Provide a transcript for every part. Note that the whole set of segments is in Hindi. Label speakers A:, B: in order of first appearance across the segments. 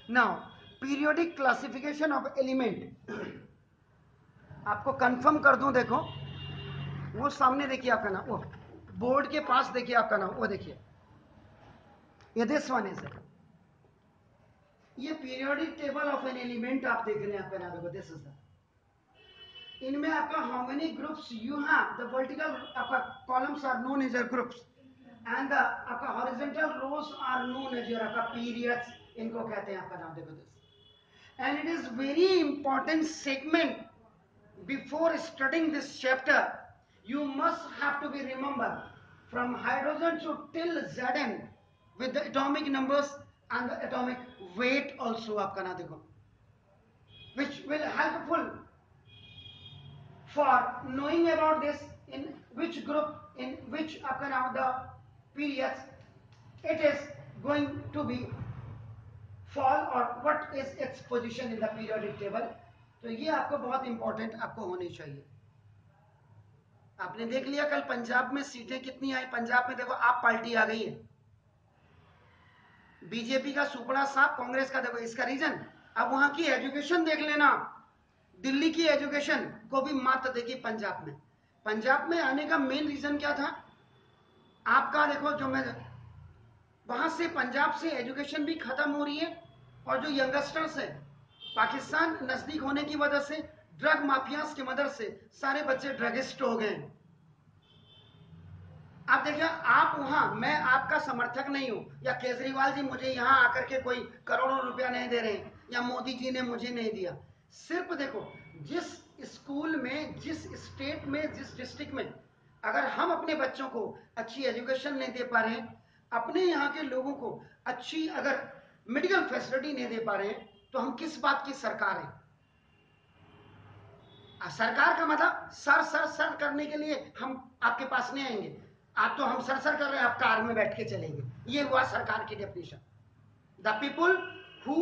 A: Now periodic classification of element, आपको कंफर्म कर दूं, देखो वो सामने देखिए आपका नाम, वो बोर्ड के पास देखिए आपका नाम, वो देखिए ये दिस वन इज, ये periodic table of an element आप देख रहे हैं आपका नाम, देखो दिस इज द, इनमें आपका how many groups you have, the vertical आपका columns are known as your groups and the आपका horizontal rows are known as your आपका पीरियड्स, इनको कहते हैं आपका नाम, देखो this, and it is very important segment before studying this chapter. You must have to be remember from hydrogen to till Zn with the atomic numbers and the atomic weight also आपका ना देखो, which will helpful for knowing about this, in which group, in which आपका नाम the periods it is going to be fall or what is its position in the periodic table. तो ये आपको बहुत इंपॉर्टेंट आपको होनी चाहिए। आपने देख लिया कल पंजाब में सीटें कितनी आई, पंजाब में देखो आप पार्टी आ गई है, बीजेपी का सुपड़ा साहब, कांग्रेस का, देखो इसका रीजन, अब वहां की एजुकेशन देख लेना, दिल्ली की एजुकेशन को भी मात देखी पंजाब में। पंजाब में आने का मेन रीजन क्या था आपका, देखो जो मैं वहां से पंजाब से एजुकेशन भी खत्म हो रही है, और जो यंगस्टर्स है पाकिस्तान नजदीक होने की वजह से ड्रग माफियाज की मदद से सारे बच्चे ड्रगिस्ट हो गए। आप देखिए, आप वहां, मैं आपका समर्थक नहीं हूं, या केजरीवाल जी मुझे यहां आकर के कोई करोड़ों रुपया नहीं दे रहे, या मोदी जी ने मुझे नहीं दिया, सिर्फ देखो जिस स्कूल में, जिस स्टेट में, जिस डिस्ट्रिक्ट में अगर हम अपने बच्चों को अच्छी एजुकेशन नहीं दे पा रहे हैं, अपने यहाँ के लोगों को अच्छी अगर मेडिकल फैसिलिटी नहीं दे पा रहे हैं, तो हम किस बात की सरकार है? सरकार का मतलब सर सर सर करने के लिए हम आपके पास नहीं आएंगे, आप तो हम सर सर कर रहे हैं, आप कार में बैठ के चलेंगे, ये हुआ सरकार की definition. The people who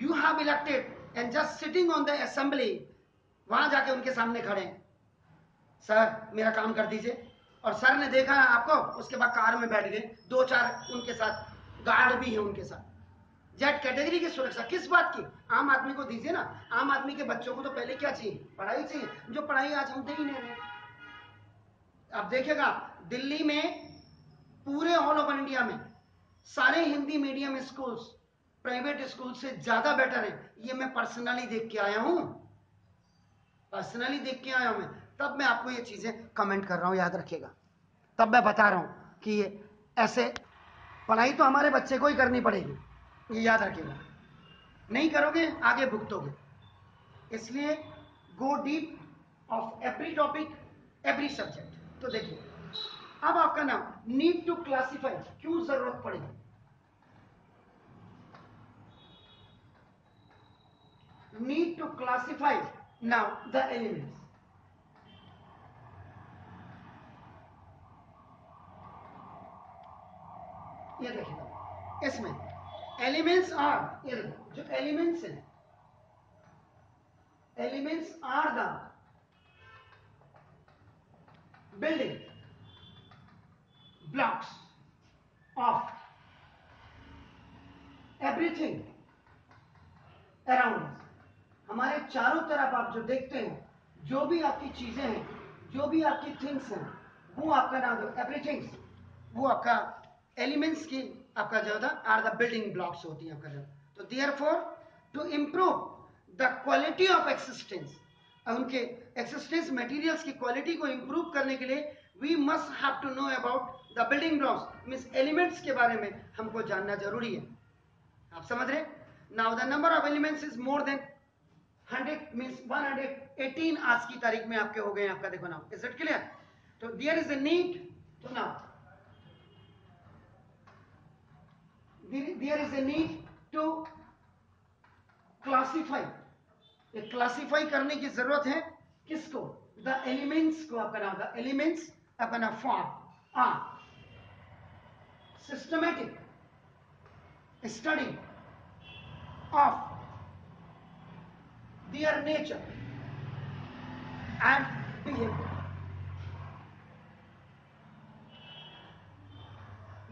A: you have elected and just sitting on the assembly, वहां जाके उनके सामने खड़े हैं, सर मेरा काम कर दीजिए, और सर ने देखा आपको, उसके बाद कार में बैठ गए, दो चार उनके साथ गार्ड भी है उनके साथ। जेड कैटेगरी की सुरक्षा किस बात की? आम आदमी को दीजिए ना, आम आदमी के बच्चों को तो पहले क्या चाहिए? पढ़ाई चाहिए, जो पढ़ाई आज हम दे ही नहीं रहे। अब देखिएगा दिल्ली में, पूरे ऑल ओवर इंडिया में सारे Hindi medium schools private school से ज्यादा बेटर है, ये मैं पर्सनली देख के आया हूं, पर्सनली देख के आया हूं मैं, तब मैं आपको ये चीजें कमेंट कर रहा हूं, याद रखिएगा, तब मैं बता रहा हूं कि ये ऐसे पढ़ाई तो हमारे बच्चे को ही करनी पड़ेगी, ये याद रखिएगा, नहीं करोगे आगे भुगतोगे। इसलिए go deep of every topic, every subject. तो देखिए अब आपका नाम नीड टू क्लासिफाई, क्यों जरूरत पड़ेगी? Need to classify now the elements. ये देखिएगा इसमें एलिमेंट्स आर, ये देखो जो एलिमेंट्स हैं, elements are the building blocks of everything around us. हमारे चारों तरफ आप जो देखते हैं, जो भी आपकी चीजें हैं, जो भी आपकी थिंग्स हैं, वो आपका नाम एवरीथिंग्स, वो आपका एलिमेंट्स की आपका जो आर द बिल्डिंग ब्लॉक्स होती है आपका जो। तो therefore to improve the quality of existence, उनके एक्सिस्टेंस मटेरियल्स की क्वालिटी को इंप्रूव करने के लिए we must have to know about the building blocks, means elements के बारे में हमको जानना जरूरी है। आप समझ रहे? Now the number of elements is more than 100, means 118 आज की तारीख में आपके हो गए आपका, देखो नाउ, इज इट क्लियर? तो there is a need to now, there is a need to classify, ये क्लासिफाई करने की जरूरत है किसको? द एलिमेंट्स को। आपका नाम द एलिमेंट्स आपका नाम form are systematic study of their nature and behavior।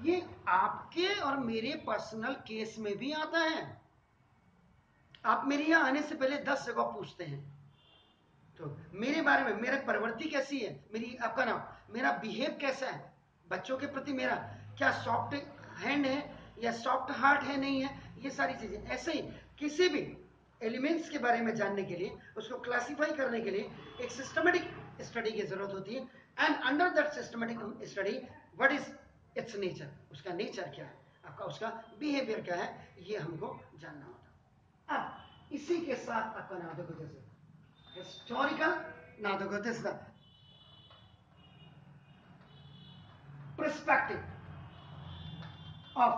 A: ये आपके और मेरे पर्सनल केस में भी आता है। आप मेरे यहाँ आने से पहले 10 जगह पूछते हैं, तो मेरे बारे में, मेरा प्रवृत्ति कैसी है, मेरी आपका नाम, मेरा बिहेव कैसा है बच्चों के प्रति, मेरा क्या सॉफ्ट हैंड है या सॉफ्ट हार्ट है, नहीं है, ये सारी चीजें। ऐसे ही किसी भी एलिमेंट्स के बारे में जानने के लिए, उसको क्लासिफाई करने के लिए एक सिस्टमेटिक स्टडी की जरूरत होती है। And under that systematic study what is it's nature, उसका नेचर क्या है, आपका उसका बिहेवियर क्या है, ये हमको जानना होता है। अब इसी के साथ आपका नाम देखो, जैसे historical, now this is the perspective of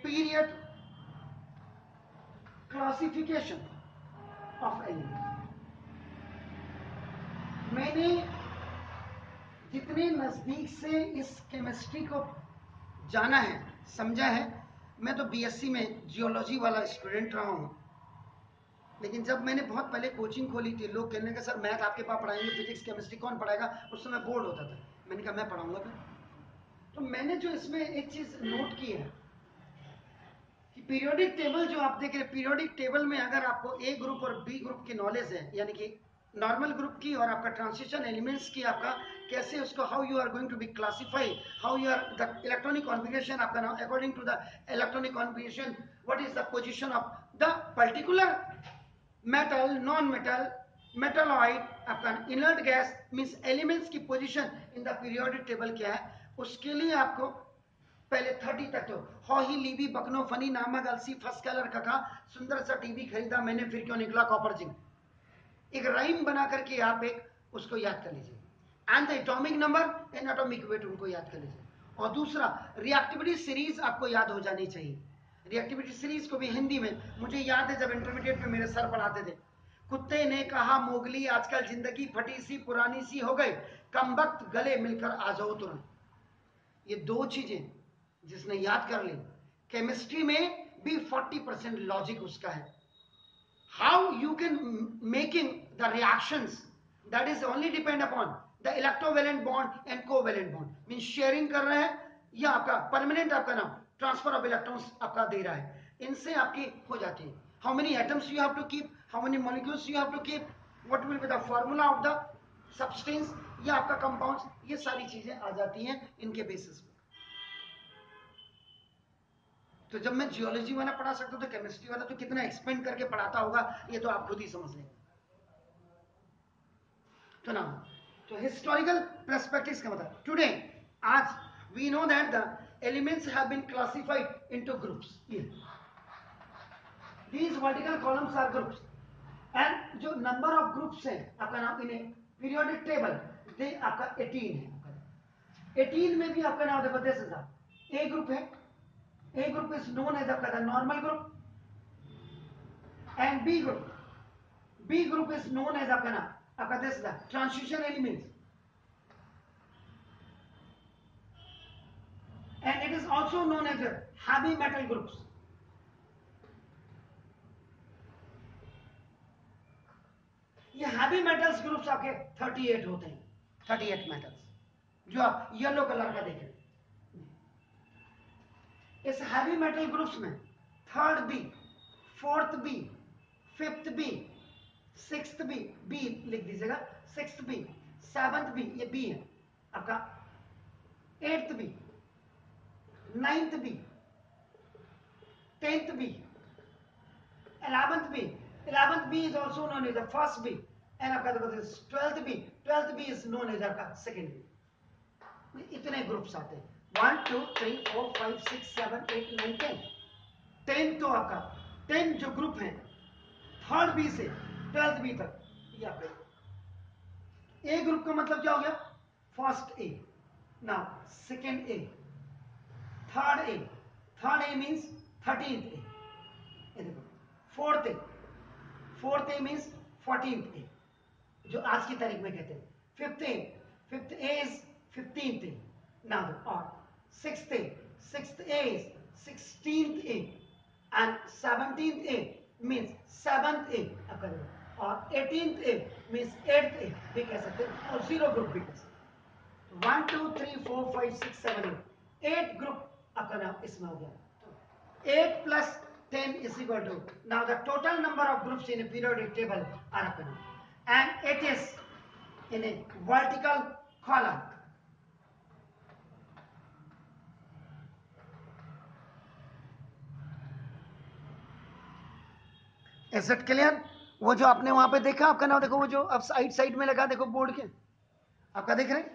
A: period classification of elements। मैंने जितने नजदीक से इस केमिस्ट्री को जाना है, समझा है, मैं तो बीएससी में जियोलॉजी वाला स्टूडेंट रहा हूं, लेकिन जब मैंने बहुत पहले कोचिंग खोली थी, लोग कहने का सर मैथ आपके पास पढ़ाएंगे, फिजिक्स केमिस्ट्री कौन पढ़ाएगा, उस समय बोर्ड होता था। मैंने कहा मैं पढ़ाऊंगा फिर। तो मैंने जो इसमें एक चीज नोट की है कि पीरियोडिक टेबल जो आप देख रहे हैं, पीरियोडिक टेबल में अगर आपको ए ग्रुप और बी ग्रुप की नॉलेज है, यानी कि नॉर्मल ग्रुप की और आपका ट्रांजिशन एलिमेंट्स की, आपका कैसे उसको, how you are going to be classify, how you are the electronic configuration आपका नाम according to the electronic configuration, what is the position of the particular metal, non metal, metalloid, आपका इनर्ट गैस, मींस एलिमेंट्स की position in the periodic table क्या है, उसके लिए आपको पहले 30 तक तो हॉही लीवी बकनो फनी नामक अलसी फर्स्ट कलर का सुंदर सा टीवी खरीदा मैंने फिर क्यों निकला कॉपर जिंक, एक राइम बना करके आप एक उसको याद कर लीजिए। And the atomic number and atomic weight उनको याद कर लीजिए। और दूसरा रिएक्टिविटी सीरीज आपको याद हो जानी चाहिए। रिएक्टिविटी सीरीज को भी हिंदी में मुझे याद है जब इंटरमीडिएट में मेरे सर पढ़ाते थे, कुत्ते ने कहा मोगली आजकल जिंदगी फटी सी पुरानी सी हो गई, कम वक्त गले मिलकर आ जाओ तुरंत। ये दो चीजें जिसने याद कर ली, केमिस्ट्री में भी 40% लॉजिक उसका है। How you can making the reactions, that is only depend upon the electrovalent bond and covalent bond, mean sharing कर रहे हैं या आपका परमानेंट आपका नाम ट्रांसफर ऑफ इलेक्ट्रॉन्स आपका दे रहा है, इनसे आपकी हो जाती है। How many atoms you have to keep, how many molecules you have to keep, what will be the formula of the substance या आपका कंपाउंड्स, ये सारी चीजें आ जाती हैं इनके बेसिस पे। तो जब मैं जियोलॉजी वाला पढ़ा सकता हूं तो केमिस्ट्री वाला तो कितना एक्सपेंड करके पढ़ाता होगा, ये तो आप खुद ही समझ लेंगे। तो ना, तो हिस्टोरिकल पर्सपेक्टिव्स का मतलब टुडे, आज we know that the elements have been classified into groups here. These vertical columns are groups and जो number of groups है आपका नाम इन periodic table दे आपका 18 है। 18 में भी आपका नाम देखो this is A group है, A group is known as आपका the normal group and B group is known as आपका नाम आपका this is the transition elements and it is also known as heavy metal groups। ये heavy metals groups आपके 38 होते हैं, 38 metals जो आप येलो कलर का देख रहे हैं। इस heavy metal groups में third B, fourth B, fifth B, sixth B, B लिख दीजिएगा, सिक्स्थ बी, सेवंथ बी, ये बी है आपका, eighth B, ninth B, tenth B, 11th B, 11th B is also known as the first bee and आपका देखो 12th bee is known as आपका second bee। इतने ग्रुप्स आते हैं 1 2 3 4 5 6 7 8 9 10। 10 तो आपका 10 जो ग्रुप हैं थर्ड बी से 12th बी तक, ये आपके ए ग्रुप का मतलब क्या हो गया, first A, now second A, third A means 13th ए, ये देखो फोर्थ ए मीन्स 14th ए जो आज की तारीख में कहते हैं, fifth A is 15th A now, और sixth A is 16th A and 17th A means 7th A आपका, और 18th ए मीन्स 8th ए भी कह सकते हैं, और जीरो ग्रुप भी कह सकते हैं। 1 2 3 4 5 6 7 8 ग्रुप आपका नाम इसमें हो गया। 8 plus 10 is equal to, now the total number of groups in a periodic table are up now, and it is in a vertical column. Is it clear? वो जो आपने वहां पे देखा आपका नाम देखो, वो जो अब साइड में लगा देखो बोर्ड के, आपका देख रहे हैं,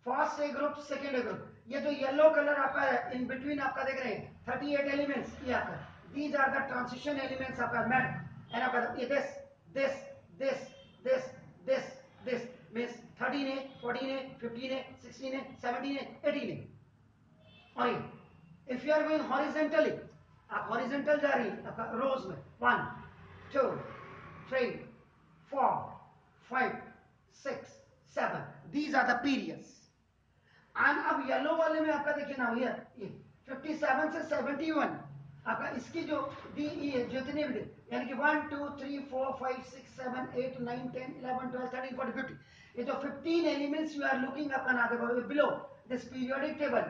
A: first A group second A group, ये जो येलो कलर आपका है इन बिटवीन आपका देख रहे हैं 38 एलिमेंट्स, ये आपका these are the transition elements आपका मेट, एंड आपका ये दिस मींस 13 है, 14 है, 15 है, 16 है, 17 है, 18 है। और if you are going horizontally, आप हॉरिजॉन्टल जा रही है आपका रोज में 1 2 3 4 5 6 7, these are the periods. And अब येलो वाले में आपका देखिए ना ये 57 से 71 आपका इसकी जो डी है जितने भी यानी कि 1 2 3 4 5 6 7 8 9 10 11 12 13 14 15, ये जो 15 एलिमेंट्स यू आर लुकिंग अपना ना देखो बिलो दिस पीरियोडिक टेबल,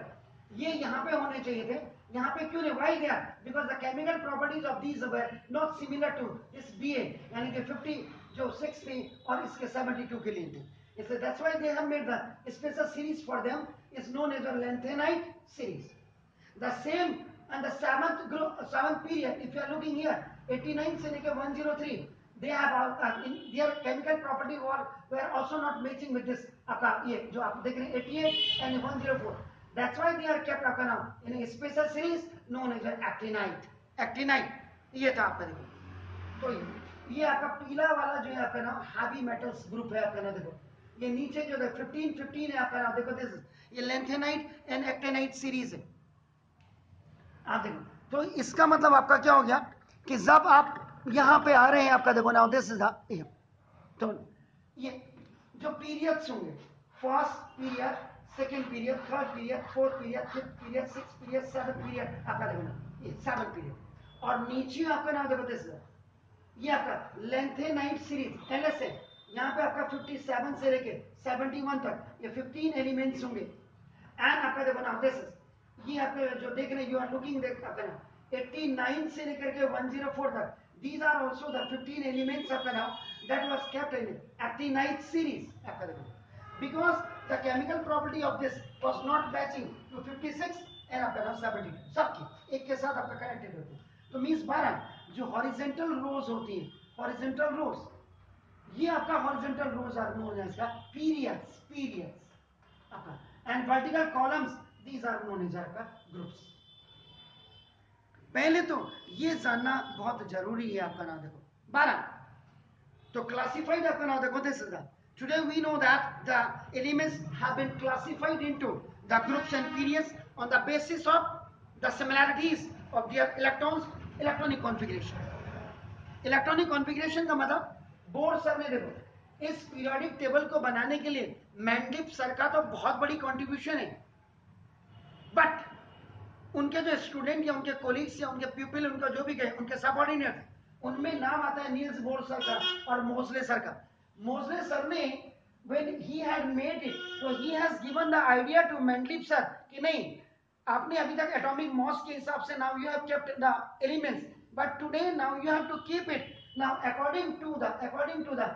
A: ये यहाँ पे होने चाहिए थे, यहाँ पे क्यों नहीं? Why they are? Because the chemical properties of these were not similar to this BA, यानी कि 50 जो 6 थे और इसके 72 के लिए थे, इसलिए that's why they have made the special series for them is known as the lanthanide series. The same and the seventh group, seventh period, if you are looking here 89 से लेकर 103, they have in their chemical property were also not matching with this आपका ये जो आप देख रहे हैं 88 and 104, that's why they are kept आपका नाम in a special series known as actinide. Actinide ये था आपका देखो, तो ये आपका पीला वाला जो है आपका नाम हैवी मेटल्स ग्रुप है आपका ना देखो, ये नीचे जो 15 है आपका नाम देखो, दिस ये लैंथेनाइड एंड एक्टिनाइड सीरीज है आप देखो। तो इसका मतलब आपका क्या हो गया कि जब आप यहां पे आ रहे हैं आपका देखो नाउ दिस इज द, तो ये जो पीरियड्स होंगे first period, second period, third period, fourth period, fifth period, six period, seven period आपका देखो ना ये 7 पीरियड, और नीचे आपका नाम देखो दिस ये आपका लैंथेनाइड सीरीज एलएस है, यहाँ पे आपका 57 से लेके 71 तक ये 15 एलिमेंट्स होंगे, एंड आपका देखो ना दिस ये आपके जो देख रहे हैं यू आर लुकिंग देख आपका ना 89 से लेकर के 104 तक, these are also the 15 elements आपका ना that was kept in actinide series आपका देखो, because the chemical property of this was not matching to 56 and आपका ना 70, सबकी एक के साथ आपका कनेक्टेड होते हैं, तो मींस 12 जो हॉरिजॉन्टल रोज होती है, हॉरिजॉन्टल रोज, ये आपका horizontal rows are known as the periods आपका, and vertical columns these are known as आपका ग्रुप्स। पहले तो ये जानना बहुत जरूरी है आपका नाम देखो 12, तो क्लासिफाइड आपका नाम देखो this is the, today we know that the elements have been classified into the groups and periods on the basis of the similarities of their electrons, electronic configuration। Electronic configuration का मतलब बोर सर ने देखो इस पीरियोडिक टेबल को बनाने के लिए मैंडिप सर का तो बहुत बड़ी कंट्रीब्यूशन है, बट उनके जो स्टूडेंट या उनके कोलीग्स या उनके पीपल उनका जो भी गए उनके सबऑर्डिनेट, उनमें नाम आता है नील्स बोर सर का और मोजले सर का। मोजले सर ने when he had made it, so he has given the idea to Mendeleev sir कि नहीं आपने अभी तक एटॉमिक मास के हिसाब से now you have kept the elements, but today now you have to keep it now according to the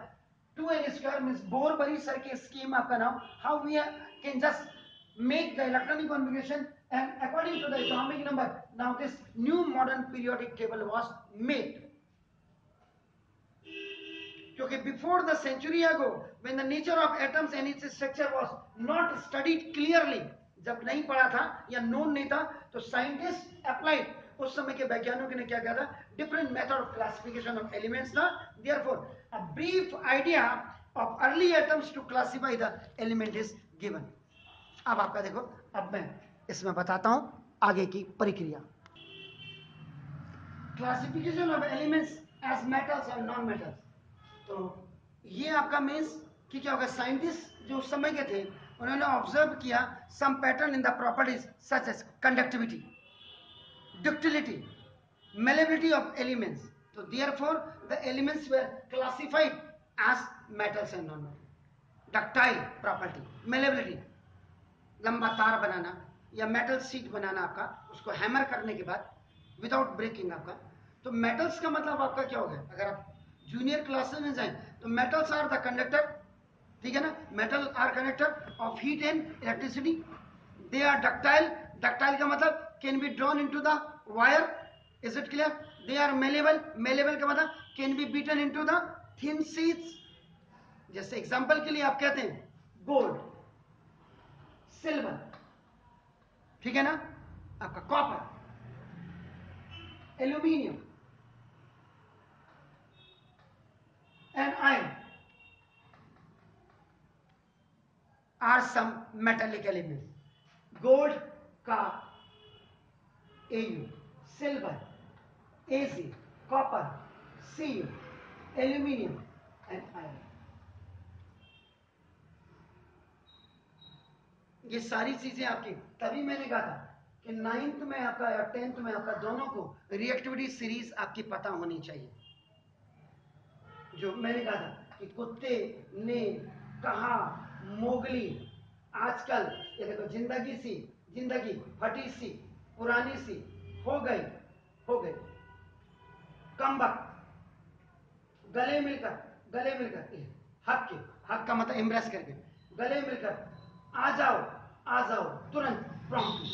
A: 2n square means Bohr Bury sir के स्कीम आपका नाम how we can just make the electronic configuration and according to the atomic number now this new modern periodic table was made। क्योंकि before the century ago when the nature of atoms and its structure was not studied clearly, जब नहीं पढ़ा था या नोन नहीं था, तो साइंटिस्ट अप्लाइड उस समय के वैज्ञानिकों ने क्या किया था, different method of classification of elements था। Therefore a brief idea of early attempts to classify the element is given. अब आपका देखो, अब मैं इसमें बताता हूं आगे की प्रक्रिया। Classification of elements as metals और नॉन मेटल्स, तो ये आपका मीन्स कि क्या होगा, साइंटिस्ट जो उस समय के थे उन्होंने ऑब्जर्व किया some pattern in the properties such as conductivity, ductility, malleability of elements, so therefore the elements were classified as metals and non-metals। ductile property, malleability, लंबा तार बनाना, या मेटल शीट बनाना आपका, उसको हैमर करने के बाद विदाउट ब्रेकिंग आपका, तो मेटल्स का मतलब आपका क्या हो गया, अगर आप जूनियर क्लासेस में जाएं तो मेटल्स आर द कंडक्टर, ठीक है ना, metal are conductor of heat and electricity, they are ductile, ductile का मतलब can be drawn into the wire, is it clear, they are malleable, malleable का मतलब can be beaten into the thin sheets, जैसे एग्जांपल के लिए आप कहते हैं गोल्ड, सिल्वर, ठीक है ना, आपका copper, aluminium and iron are some metallic elements, gold का Au, silver Ag, copper Cu, aluminium and iron, ये सारी चीजें आपकी, तभी मैंने कहा था कि 9th में आपका या 10th में आपका दोनों को रिएक्टिविटी सीरीज आपकी पता होनी चाहिए। जो मैंने कहा था कि कुत्ते ने कहा मोगली, आजकल ये देखो जिंदगी फटी सी पुरानी सी हो गई कम वक्त, गले मिलकर हक का मतलब इम्प्रेस करके, गले मिलकर आ जाओ तुरंत, प्रॉम्प्टली।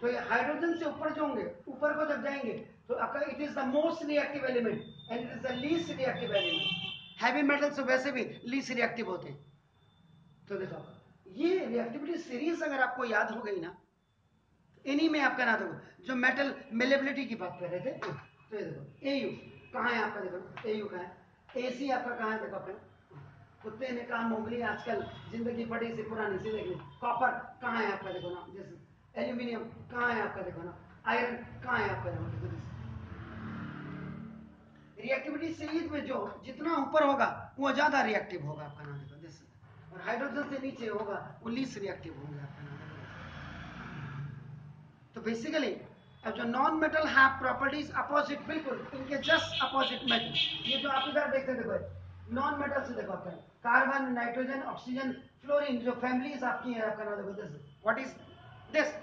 A: तो ये हाइड्रोजन से ऊपर जो होंगे, ऊपर को जब जाएंगे तो आपका it is the most reactive element and it is the least reactive element. Heavy metals तो वैसे भी लीस्ट रिएक्टिव होते हैं। तो देखो ये रिएक्टिविटी सीरीज अगर आपको याद हो गई ना, इन्हीं में आपका ना देखो जो मेटल मेलेबिलिटी की बात कर रहे थे, तो ये देखो एयू कहाँ है आपका, देखो एयू कहाँ है, एसी आपका कहाँ है, देखो अपने कुत्ते ने कहा मोगली, आजकल जिंदगी बड़ी सी पुरानी सी, देखिए कॉपर कहाँ है आपका, देखो ना, जैसे एल्यूमिनियम कहाँ है आपका, देखो ना, आयरन कहाँ है आपका, देखो। रिएक्टिविटी सीरीज में जो जितना ऊपर होगा वो ज्यादा रिएक्टिव होगा आपका नाम, देखो जैसे, और हाइड्रोजन से नीचे होगा वो लीस्ट रिएक्टिव होंगे आपका नाम। तो बेसिकली अब जो नॉन मेटल है प्रॉपर्टीज अपोजिट, बिल्कुल इनके जस्ट अपोजिट मेटल, ये जो आप इधर देखते देखो नॉन मेटल से, देखो आपका कार्बन, नाइट्रोजन, ऑक्सीजन, फ्लोरीन, जो फैमिलीज आपकी है आपका नाम, देखो दिस व्हाट इज दिस,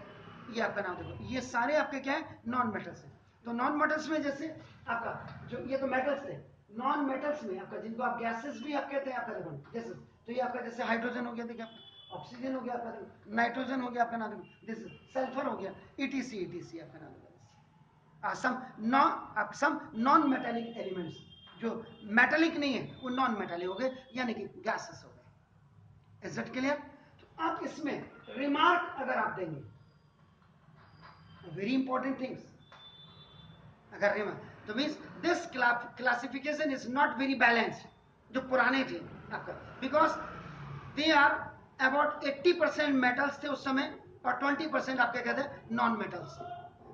A: ये आपका नाम देखो, ये सारे आपके क्या है नॉन मेटल्स है। तो नॉन मेटल्स में जैसे आपका जो ये तो मेटल्स है, नॉन मेटल्स में आपका जिनको आप गैसेस भी आप कहते हैं आपका देखो जैसे, तो ये आपका जैसे हाइड्रोजन हो गया, देखिए ऑक्सीजन हो गया आपका, नाइट्रोजन हो गया आपका नाम, दिस सल्फर हो गया, ईटीसी आपका नाम, सम नॉन मेटालिक एलिमेंट्स जो मेटालिक नहीं है वो नॉन मेटालिक हो गए, यानी कि गैसेस हो गए। Is it clear? तो अब इसमें रिमार्क अगर आप देंगे, वेरी इंपॉर्टेंट थिंग्स, अगर रिमार्क तो means this classification is not very balanced जो पुराने थे आपका, because they are about 80% metals थे उस समय और 20% आपके कहते हैं नॉन मेटल्स।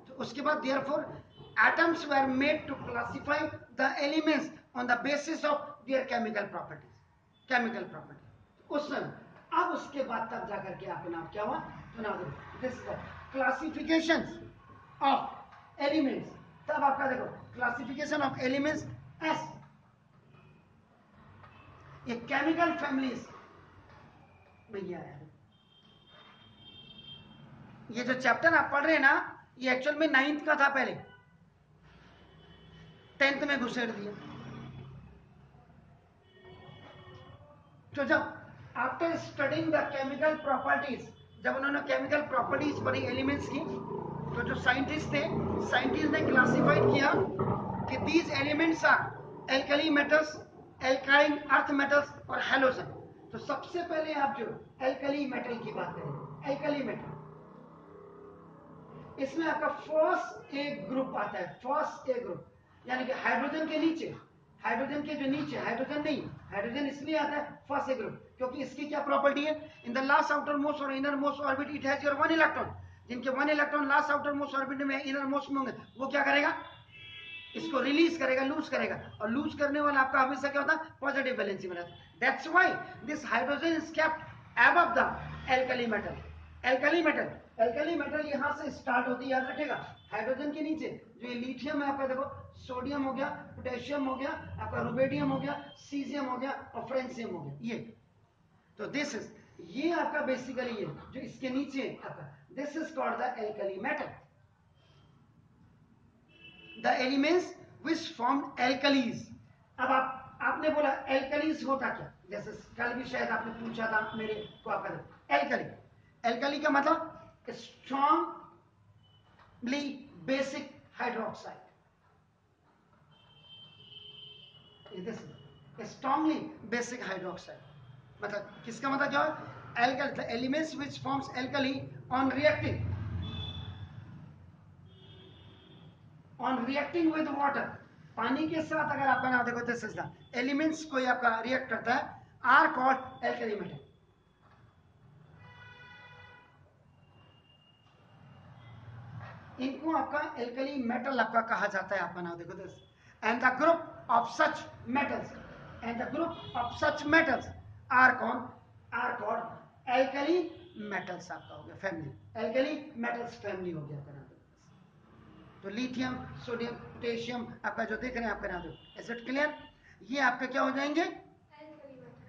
A: तो उसके बाद therefore atoms were made to classify the elements on the basis of their chemical property उस समय। अब उसके बाद तब जाकर के आपका नाम क्या हुआ, तो नाम दिस क्लासिफिकेशन ऑफ एलिमेंट्स, तब आपका देखो क्लासिफिकेशन ऑफ एलिमेंट्स एस, ये केमिकल फैमिलीज में ये आया। ये जो चैप्टर आप पढ़ रहे हैं ना, ये एक्चुअल में 9th का था, पहले 10th में घुसेड़ दिया। तो जब after studying the chemical properties, जब उन्होंने केमिकल प्रॉपर्टीज पढ़ी एलिमेंट्स की, तो जो साइंटिस्ट थे, साइंटिस्ट ने क्लासिफाइड किया कि these elements are alkali metals, एल्काइन अर्थ मेटल्स और हैलोजन। तो सबसे पहले आप जो एल्कली मेटल की बात करें, एल्कली मेटल, इसमें आपका फर्स्ट ए ग्रुप आता है, फर्स्ट ए ग्रुप, यानी कि हाइड्रोजन के नीचे, हाइड्रोजन के जो नीचे, हाइड्रोजन नहीं, हाइड्रोजन इसलिए आता है फर्स्ट ए ग्रुप क्योंकि इसकी क्या प्रॉपर्टी है, in the last outermost और innermost orbit it has your 1 electron, जिनके 1 electron last outermost orbit में, इनर मोस्ट में होंगे, वो क्या करेगा, इसको रिलीज करेगा, लूज करेगा, और लूज करने वाला आपका हमेशा क्या होता है, पॉजिटिव वैलेंसी में रहता है। That's why this hydrogen is kept above the alkali metal. Alkali metal यहां से स्टार्ट होती है, याद रखेगा, हाइड्रोजन के नीचे जो ये लिथियम है आपका, देखो सोडियम हो गया, पोटेशियम हो गया, आपका रुबेडियम हो गया, सीजियम हो गया और फ्रेंशियम हो गया, ये। तो दिस इज ये आपका बेसिकली ये जो इसके नीचे आपका, this is called the alkali metal. The elements which form alkalis. अब आपने बोला एल्कलीज होता क्या, जैसे कल भी शायद आपने पूछा था मेरे को, आपका एल्कली, एल्कली का मतलब strongly basic hydroxide. Strongly basic hydroxide मतलब किसका मतलब क्या है, alkali, the elements which forms alkali on reacting with water. पानी के साथ अगर आपका नाम देखो, दिस इज द एलिमेंट्स कोई आपका रिएक्ट करता है, आर कॉल्ड एल्कली मेटल। इनको आपका एल्कली मेटल आपका कहा जाता है। आपका नाम देखो, this and the group of such metals, and the group of such metals are called alkali metals. आपका हो गया फैमिली, एल्कली मेटल्स फैमिली हो गया आपका नाम। तो लिथियम, सोडियम, पोटेशियम आपका जो देख रहे हैं आपका नाम, इज इट क्लियर? ये आपके क्या हो जाएंगे?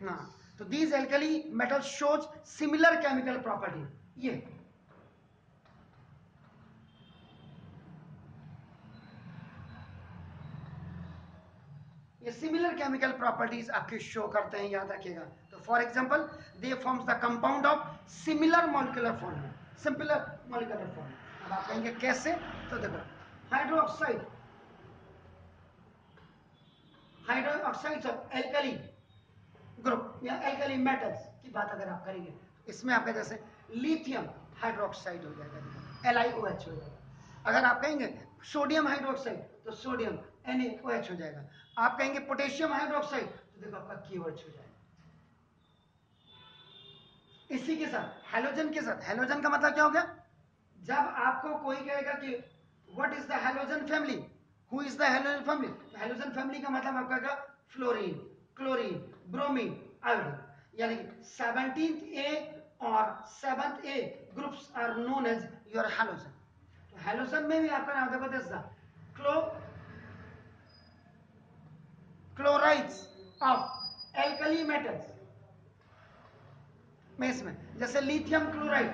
A: हाँ, तो these alkali metal shows similar chemical property. ये सिमिलर केमिकल प्रॉपर्टीज आपके शो करते हैं, याद रखिएगा। तो for example, they forms the compound of similar molecular formula, similar molecular formula. अब आप कहेंगे कैसे, तो देखो, हाइड्रोक्साइड ऑफ एल्कली ग्रुप या एल्कली मेटल्स की बात अगर आप करेंगे, इसमें आपका जैसे लिथियम हाइड्रोक्साइड हो जाएगा, LiOH हो जाएगा। अगर आप कहेंगे सोडियम हाइड्रोक्साइड, तो सोडियम NaOH हो जाएगा। आप कहेंगे पोटेशियम हाइड्रोक्साइड, तो देखो आपका KOH हो जाएगा। इसी के साथ हैलोजन के साथ, हैलोजन का मतलब क्या हो गया, जब आपको कोई कहेगा कि what is the halogen family, who is the halogen family, तो हैलोजन फैमिली का मतलब आपका क्या, फ्लोरीन, क्लोरीन, ब्रोमीन, आयोडीन। यानी 17th A और 7th A groups are known as your halogen. तो हैलोजन में भी आपका नाम देखो, this chlorides of alkali metals में, इसमें जैसे लिथियम क्लोराइड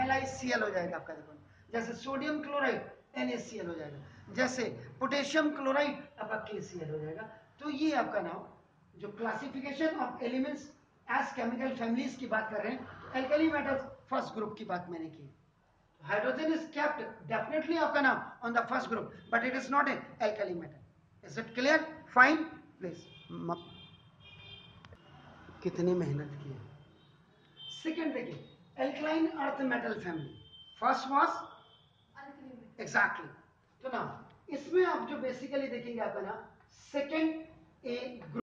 A: LiCl हो जाएगा आपका, देखो, जैसे सोडियम क्लोराइड NaCl हो जाएगा, जैसे पोटेशियम क्लोराइड आपका KCl हो जाएगा। तो ये आपका नाम जो classification of elements as chemical families की बात कर रहे हैं, तो एल्कली मेटल्स फर्स्ट ग्रुप की बात मैंने की। हाइड्रोजन इज केप्ट डेफिनेटली आपका नाम on the first group, but it is not a alkali metal. Is it clear? Fine, please. कितनी मेहनत की है। सेकेंड देखिए, alkaline earth metal family, first was exactly. तो ना इसमें आप जो बेसिकली देखेंगे आपका ना, सेकेंड ए